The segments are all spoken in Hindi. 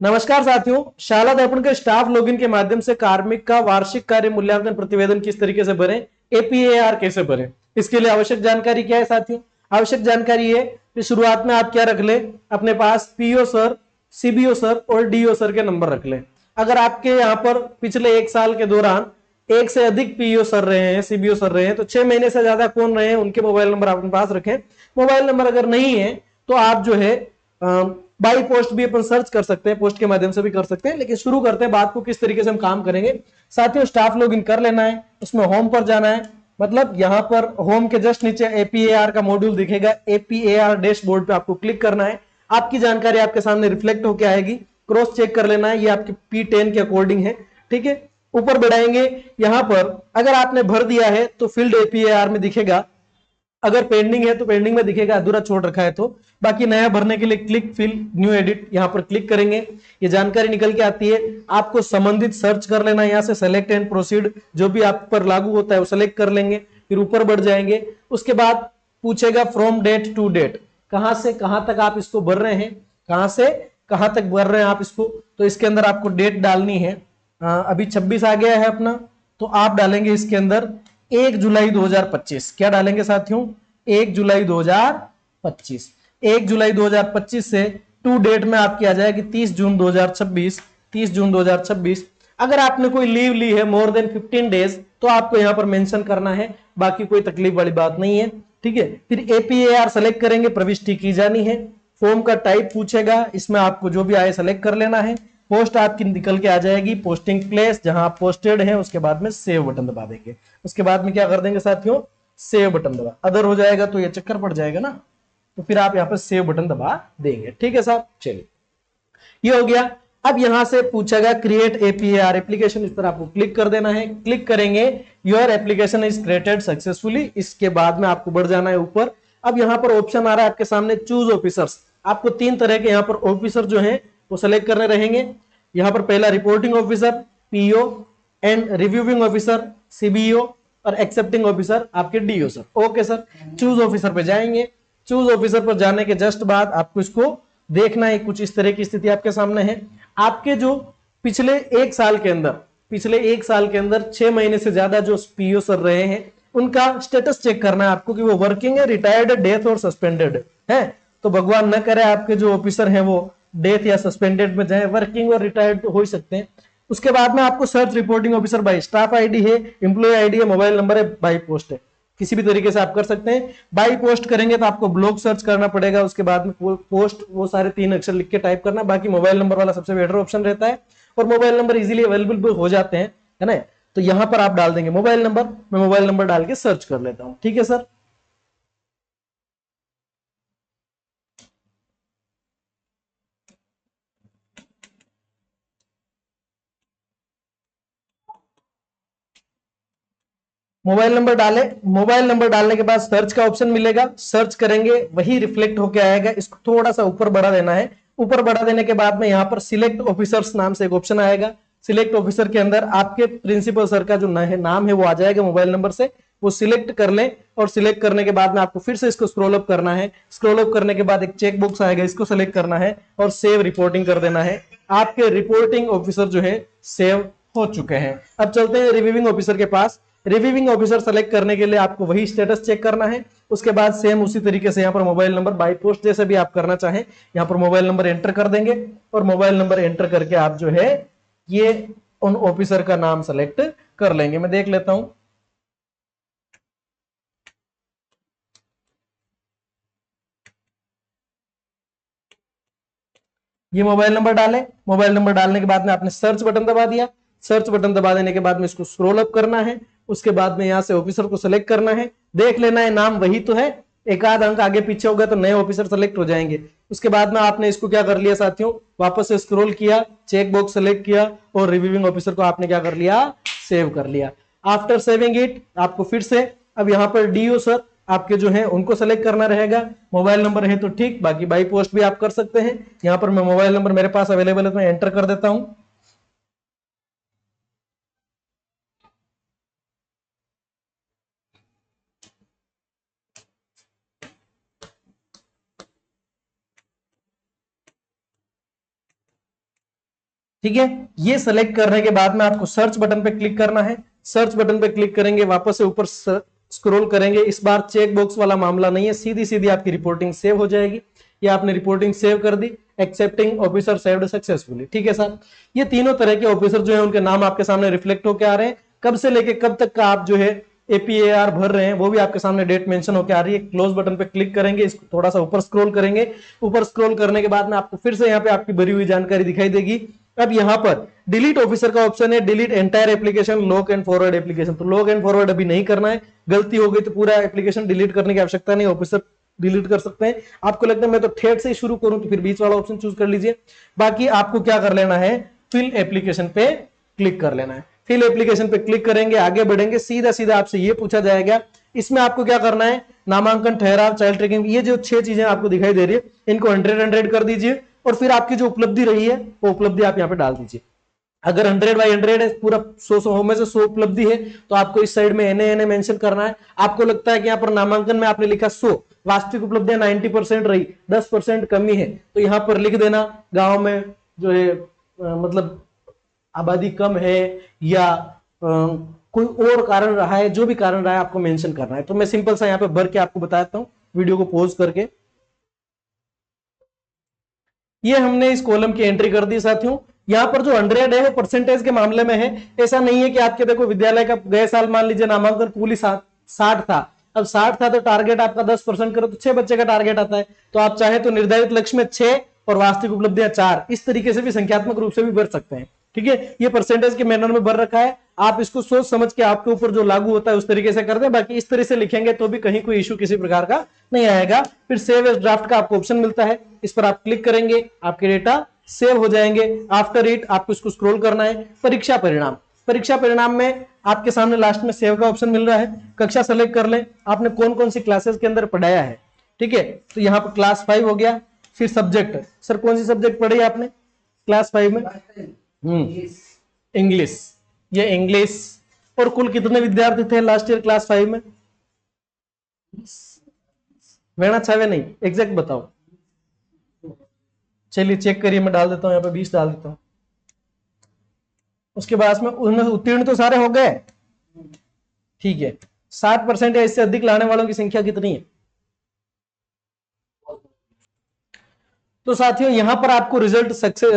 नमस्कार साथियों, शाला दर्पण के स्टाफ लॉगिन के माध्यम से कार्मिक का वार्षिक कार्य मूल्यांकन प्रतिवेदन किस तरीके से भरें, एपीएआर कैसे भरें, इसके लिए आवश्यक जानकारी क्या है साथियों। आवश्यक जानकारी है कि शुरुआत में आप क्या रख ले, अपने पास पीओ सर, सीबीओ सर और डीओ सर के नंबर रख ले। अगर आपके यहाँ पर पिछले एक साल के दौरान एक से अधिक पीओ सर रहे हैं, सीबीओ सर रहे हैं, तो 6 महीने से ज्यादा कौन रहे हैं उनके मोबाइल नंबर अपने पास रखें। मोबाइल नंबर अगर नहीं है तो आप जो है बाई पोस्ट भी अपन सर्च कर सकते हैं, पोस्ट के माध्यम से भी कर सकते हैं। लेकिन शुरू करते हैं बात को किस तरीके से हम काम करेंगे। साथियों, स्टाफ लॉगिन कर लेना है, उसमें होम पर जाना है, मतलब यहां पर होम के जस्ट नीचे एपीएआर का मॉड्यूल दिखेगा, एपीएआर डैशबोर्ड पे आपको क्लिक करना है। आपकी जानकारी आपके सामने रिफ्लेक्ट होकर आएगी, क्रॉस चेक कर लेना है, ये आपके P10 के अकॉर्डिंग है, ठीक है। ऊपर बढ़ाएंगे, यहां पर अगर आपने भर दिया है तो फील्ड एपीएआर में दिखेगा, अगर पेंडिंग है तो पेंडिंग में दिखेगा, अधूरा छोड़ रखा है तो। बाकी नया भरने के लिए क्लिक फिल न्यू एडिट यहां पर क्लिक करेंगे, ये जानकारी निकल के आती है। आपको संबंधित सर्च कर लेना है, यहां से सेलेक्ट एंड प्रोसीड जो भी आप पर लागू होता है वो सेलेक्ट कर लेंगे, फिर ऊपर बढ़ जाएंगे। उसके बाद पूछेगा फ्रॉम डेट टू डेट, कहां से कहां तक आप इसको भर रहे हैं, कहां से कहां तक भर रहे हैं आप इसको। तो इसके अंदर आपको डेट डालनी है, अभी 26 आ गया है अपना, तो आप डालेंगे इसके अंदर 1 जुलाई 2025। क्या डालेंगे साथियों, 1 जुलाई 2025। 1 जुलाई 2025 से टू डेट में आपकी आ जाएगी 30 जून 2026। 30 जून 2026। अगर आपने कोई लीव ली है मोर देन 15 डेज तो आपको यहां पर मेंशन करना है, बाकी कोई तकलीफ वाली बात नहीं है, ठीक है। फिर एपीएआर सेलेक्ट करेंगे, प्रविष्टि की जानी है। फॉर्म का टाइप पूछेगा, इसमें आपको जो भी आए सेलेक्ट कर लेना है। पोस्ट आपकी निकल के आ जाएगी, पोस्टिंग प्लेस जहां आप पोस्टेड है, उसके बाद में सेव बटन दबा देंगे। उसके बाद में क्या कर देंगे साथियों, सेव बटन दबा, अदर हो जाएगा तो ये चक्कर पड़ जाएगा ना, तो फिर आप यहां पर सेव बटन दबा देंगे, ठीक है साहब। चलिए, ये हो गया। अब यहां से पूछेगा क्रिएट एपीआर एप्लीकेशन, इस पर आपको क्लिक कर देना है। क्लिक करेंगे, your application is created successfully, इसके बाद में आपको बढ़ जाना है ऊपर। अब यहां पर ऑप्शन आ रहा है आपके सामने चूज ऑफिसर्स, आपको 3 तरह के यहां पर ऑफिसर जो है वो सेलेक्ट करने रहेंगे। यहां पर पहला reporting officer PO and reviewing officer CBO और एक्सेप्टिंग ऑफिसर आपके DO sir. Okay sir, choose officer पे जाएंगे। चूज ऑफिसर पर जाने के जस्ट बाद आपको इसको देखना है, कुछ इस तरह की स्थिति आपके सामने है। आपके जो पिछले एक साल के अंदर, पिछले एक साल के अंदर 6 महीने से ज्यादा जो पीओ सर रहे हैं उनका स्टेटस चेक करना है आपको कि वो वर्किंग है, रिटायर्ड, डेथ और सस्पेंडेड है। तो भगवान न करे आपके जो ऑफिसर हैं वो डेथ या सस्पेंडेड में जाए, वर्किंग और रिटायर्ड तो हो ही सकते हैं। उसके बाद में आपको search reporting officer by staff ID है, एम्प्लॉय आईडी है, मोबाइल नंबर है, बाई पोस्ट है, किसी भी तरीके से आप कर सकते हैं। बाई पोस्ट करेंगे तो आपको ब्लॉग सर्च करना पड़ेगा, उसके बाद में पोस्ट वो सारे 3 अक्षर लिख के टाइप करना। बाकी मोबाइल नंबर वाला सबसे बेटर ऑप्शन रहता है, और मोबाइल नंबर इजीली अवेलेबल हो जाते हैं, है ना। तो यहां पर आप डाल देंगे मोबाइल नंबर, मैं मोबाइल नंबर डाल के सर्च कर लेता हूं, ठीक है सर। मोबाइल नंबर डाले, मोबाइल नंबर डालने के बाद सर्च का ऑप्शन मिलेगा, सर्च करेंगे वही रिफ्लेक्ट होकर आएगा। इसको थोड़ा सा ऊपर बढ़ा देना है। ऊपर बढ़ा देने के बाद में यहां पर सिलेक्ट ऑफिसर्स नाम से एक ऑप्शन आएगा। सिलेक्ट ऑफिसर के अंदर आपके प्रिंसिपल सर का जो नाम है वो आ जाएगा मोबाइल नंबर से, वो सिलेक्ट कर लें। और सिलेक्ट करने के बाद में आपको फिर से इसको स्क्रॉल अप करना है। स्क्रॉल अप करने के बाद एक चेक बॉक्स आएगा, इसको सिलेक्ट करना है और सेव रिपोर्टिंग कर देना है। आपके रिपोर्टिंग ऑफिसर जो है सेव हो चुके हैं। अब चलते हैं रिव्यूइंग ऑफिसर के पास। रिव्यूइंग ऑफिसर सेलेक्ट करने के लिए आपको वही स्टेटस चेक करना है। उसके बाद सेम उसी तरीके से यहाँ पर मोबाइल नंबर बाई पोस्ट जैसे भी आप करना चाहें, यहाँ पर मोबाइल नंबर एंटर कर देंगे, और मोबाइल नंबर एंटर करके आप जो है ये उन ऑफिसर का नाम सेलेक्ट कर लेंगे। मैं देख लेता हूं। ये मोबाइल नंबर डाले, मोबाइल नंबर डालने के बाद में आपने सर्च बटन दबा दिया। सर्च बटन दबा देने के बाद में इसको स्क्रॉल अप करना है। उसके बाद में यहां से ऑफिसर को सिलेक्ट करना है, देख लेना है नाम वही तो है, एक आध अंक आगे पीछे होगा तो नए ऑफिसर सेलेक्ट हो जाएंगे। उसके बाद में आपने इसको क्या कर लिया साथियों, वापस से स्क्रॉल किया, चेक बॉक्स सेलेक्ट किया, और रिव्यूइंग ऑफिसर को आपने क्या कर लिया, सेव कर लिया। आफ्टर सेविंग इट आपको फिर से अब यहां पर डीओ सर आपके जो है उनको सेलेक्ट करना रहेगा। मोबाइल नंबर है तो ठीक, बाकी बाई पोस्ट भी आप कर सकते हैं। यहां पर मैं मोबाइल नंबर मेरे पास अवेलेबल है तो मैं एंटर कर देता हूं। ठीक है, ये सेलेक्ट करने के बाद में आपको सर्च बटन पे क्लिक करना है। सर्च बटन पे क्लिक करेंगे, वापस से ऊपर स्क्रॉल करेंगे। इस बार चेक बॉक्स वाला मामला नहीं है, सीधी सीधी आपकी रिपोर्टिंग सेव हो जाएगी। या आपने रिपोर्टिंग सेव कर दी, एक्सेप्टिंग ऑफिसर सेव्ड सक्सेसफुली। ठीक है सर, ये तीनों तरह के ऑफिसर जो है उनके नाम आपके सामने रिफ्लेक्ट होकर आ रहे हैं। कब से लेके कब तक का आप जो है एपीएआर भर रहे हैं वो भी आपके सामने डेट मेंशन होकर आ रही है। क्लोज बटन पे क्लिक करेंगे, इसको थोड़ा सा ऊपर स्क्रॉल करेंगे। ऊपर स्क्रॉल करने के बाद में आपको फिर से यहाँ पे आपकी भरी हुई जानकारी दिखाई देगी। अब यहाँ पर डिलीट ऑफिसर का ऑप्शन है, delete entire application, lock and forward application. तो लॉक एंड फॉरवर्ड अभी नहीं करना है, गलती हो गई तो पूरा एप्लीकेशन डिलीट करने की आवश्यकता नहीं, ऑफिसर डिलीट कर सकते हैं। आपको लगता है मैं तो ठेठ से ही शुरू करूं तो फिर बीच वाला ऑप्शन चूज कर लीजिए। बाकी आपको क्या कर लेना है, फिल एप्लीकेशन पे क्लिक कर लेना है। फिल एप्लीकेशन पे क्लिक करेंगे, आगे बढ़ेंगे, सीधा सीधा आपसे ये पूछा जाएगा इसमें आपको क्या करना है, नामांकन, ठहराव, चाइल्ड ट्रैकिंग, ये जो 6 चीजें आपको दिखाई दे रही है इनको 100 कर दीजिए और फिर आपकी जो उपलब्धि रही है वो उपलब्धि आप यहाँ पे डाल दीजिए। अगर 100/100 है, पूरा 100 में से 100 उपलब्धि है तो आपको इस साइड में एनए मेंशन करना है। आपको लगता है कि यहाँ पर नामांकन में आपने लिखा 100, वास्तविक उपलब्धियां 90% रही, 10% कमी है, तो यहाँ पर लिख देना गांव में जो है मतलब आबादी कम है या कोई और कारण रहा है, जो भी कारण रहा है आपको मेंशन करना है। तो मैं सिंपल सा यहाँ पे भर के आपको बताता हूँ, वीडियो को पॉज करके। ये हमने इस कॉलम की एंट्री कर दी साथियों। यहाँ पर जो 100 है वो परसेंटेज के मामले में है। ऐसा नहीं है कि आपके देखो विद्यालय का गए साल मान लीजिए नामांकन पूरी 60 था, अब 60 था तो टारगेट आपका 10% करो तो 6 बच्चे का टारगेट आता है। तो आप चाहे तो निर्धारित लक्ष्य में 6 और वास्तविक उपलब्धियां 4, इस तरीके से भी संख्यात्मक रूप से भी भर सकते हैं। ठीक है, ये परसेंटेज के मैनर में भर रखा है, आप इसको सोच समझ के आपके ऊपर जो लागू होता है उस तरीके से कर दें। बाकी इस तरह से लिखेंगे तो भी कहीं कोई इशू किसी प्रकार का नहीं आएगा। फिर सेव एज ड्राफ्ट का आपको ऑप्शन मिलता है, इस पर आप क्लिक करेंगे, आपके डेटा सेव हो जाएंगे। आफ्टर इट आपको इसको स्क्रॉल करना है। परीक्षा परिणाम, परीक्षा परिणाम में आपके सामने लास्ट में सेव का ऑप्शन मिल रहा है। कक्षा सेलेक्ट कर लें, आपने कौन कौन सी क्लासेस के अंदर पढ़ाया है। ठीक है, तो यहाँ पर क्लास 5 हो गया। फिर सब्जेक्ट, सर कौन सी सब्जेक्ट पढ़ी आपने क्लास 5 में? इंग्लिश, ये इंग्लिश। और कुल कितने विद्यार्थी थे लास्ट ईयर क्लास 5 में? वेणा छावे नहीं, एग्जैक्ट बताओ। चलिए चेक करिए, मैं डाल देता हूं यहाँ पे 20 डाल देता हूं। उसके बाद में उनमें उत्तीर्ण तो सारे हो गए, ठीक है। 60% या इससे अधिक लाने वालों की संख्या कितनी है? तो साथियों यहां पर आपको रिजल्ट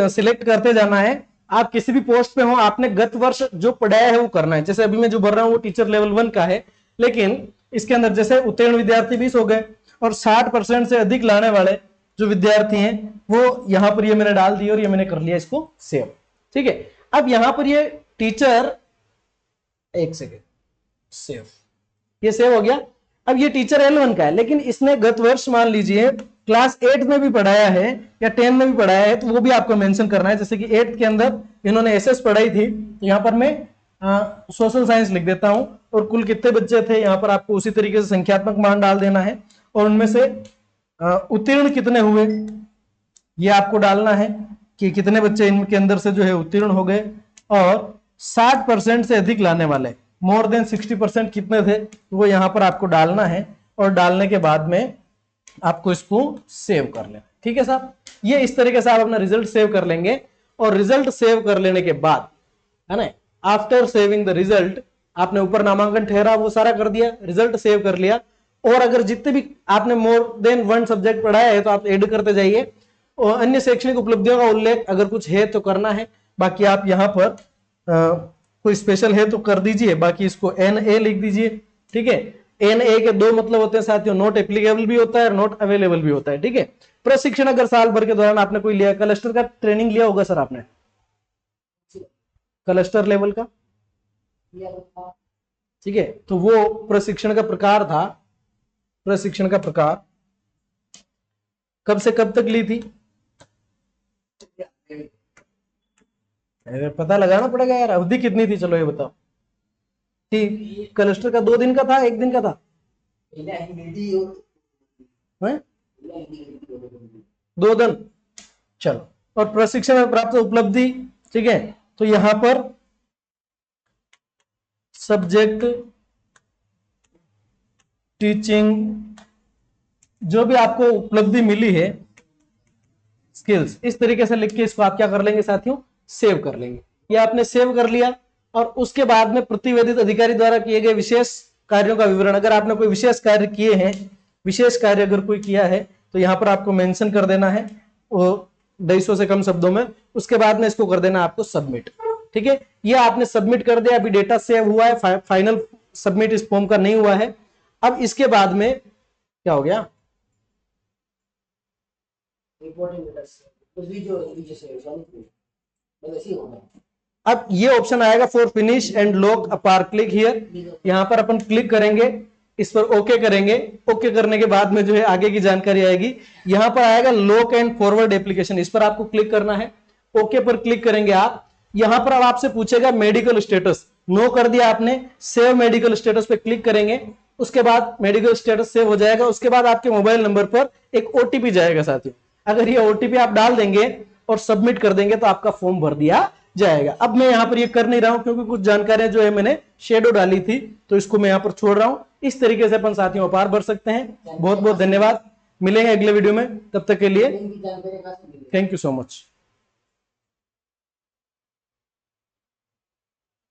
सिलेक्ट करते जाना है। आप किसी भी पोस्ट पे हो, आपने गत वर्ष जो पढ़ाया है वो करना है। जैसे अभी मैं जो भर रहा हूं वो टीचर लेवल 1 का है, लेकिन इसके अंदर जैसे उत्तीर्ण विद्यार्थी 20 हो गए और 60% से अधिक लाने वाले जो विद्यार्थी हैं वो यहां पर ये मैंने डाल दिया और ये मैंने कर लिया इसको सेव। ठीक है, अब यहां पर ये टीचर, एक सेकेंड, सेव, ये सेव हो गया। अब ये टीचर L1 का है, लेकिन इसने गत वर्ष मान लीजिए क्लास 8 में भी पढ़ाया है या 10 में भी पढ़ाया है, तो वो भी आपको मेंशन करना है। जैसे कि 8 के अंदर इन्होंने एसएस पढ़ाई थी, तो यहाँ पर मैं सोशल साइंस लिख देता हूं और कुल कितने बच्चे थे यहाँ पर आपको उसी तरीके से संख्यात्मक मान डाल देना है और उनमें से उत्तीर्ण कितने हुए ये आपको डालना है कि कितने बच्चे इनके अंदर से जो है उत्तीर्ण हो गए। और 60% से अधिक लाने वाले, मोर देन 60% कितने थे वो यहां पर आपको डालना है और डालने के बाद में आपको इसको सेव कर लेना। ठीक है साहब, ये इस तरीके से आप अपना रिजल्ट सेव कर लेंगे। और रिजल्ट सेव कर लेने के बाद है ना, आफ्टर सेविंग द रिजल्ट, आपने ऊपर नामांकन ठहरा वो सारा कर दिया, रिजल्ट सेव कर लिया। और अगर जितने भी आपने मोर देन 1 सब्जेक्ट पढ़ाया है तो आप ऐड करते जाइए और अन्य शैक्षणिक उपलब्धियों का उल्लेख अगर कुछ है तो करना है। बाकी आप यहां पर कोई स्पेशल है तो कर दीजिए, बाकी इसको NA लिख दीजिए। ठीक है, NA के 2 मतलब होते हैं साथियों, नॉट एप्लीकेबल भी होता है और नॉट अवेलेबल भी होता है। ठीक है, प्रशिक्षण अगर साल भर के दौरान आपने कोई लिया, क्लस्टर का ट्रेनिंग लिया होगा सर आपने, क्लस्टर लेवल का, ठीक है, तो वो प्रशिक्षण का प्रकार था। प्रशिक्षण का प्रकार कब से कब तक ली थी, पता लगाना पड़ेगा यार, अवधि कितनी थी, चलो ये बताओ। ठीक, क्लस्टर का 2 दिन का था, 1 दिन का था? 2 दिन। चलो, और प्रशिक्षण में प्राप्त उपलब्धि, ठीक है, तो यहां पर सब्जेक्ट, टीचिंग, जो भी आपको उपलब्धि मिली है, स्किल्स, इस तरीके से लिख के इसको आप क्या कर लेंगे साथियों, सेव कर लेंगे। ये आपने सेव कर लिया और उसके बाद में प्रतिवेदित अधिकारी द्वारा किए गए विशेष कार्यों का विवरण, अगर आपने कोई विशेष कार्य किए हैं, विशेष कार्य अगर कोई किया है तो यहां पर आपको मेंशन कर देना है वो 250 से कम शब्दों में। उसके बाद में इसको कर देना आपको सबमिट। ठीक है, ये आपने सबमिट कर दिया, अभी डेटा सेव हुआ है, फाइनल सबमिट इस फॉर्म का नहीं हुआ है। अब इसके बाद में क्या हो गया, अब ये ऑप्शन आएगा for finish and lock APAR, click here. यहां पर अपन क्लिक करेंगे, इस पर ओके करेंगे। ओके करने के बाद में जो है आगे की जानकारी आएगी। यहां पर आएगा लॉक एंड फॉरवर्ड एप्लीकेशन, इस पर आपको क्लिक करना है। ओके पर क्लिक करेंगे आप। यहां पर अब आपसे पूछेगा मेडिकल स्टेटस, नो कर दिया आपने, सेव मेडिकल स्टेटस पे क्लिक करेंगे। उसके बाद मेडिकल स्टेटस सेव हो जाएगा। उसके बाद आपके मोबाइल नंबर पर एक ओटीपी जाएगा साथियों, अगर ये ओटीपी आप डाल देंगे और सबमिट कर देंगे तो आपका फॉर्म भर दिया जाएगा। अब मैं यहां पर ये कर नहीं रहा हूं क्योंकि कुछ जानकारियां जो है मैंने शेडो डाली थी, तो इसको मैं यहां पर छोड़ रहा हूं। इस तरीके से अपन साथियों अपार भर सकते हैं। बहुत बहुत धन्यवाद, मिलेंगे अगले वीडियो में, तब तक के लिए थैंक यू सो मच।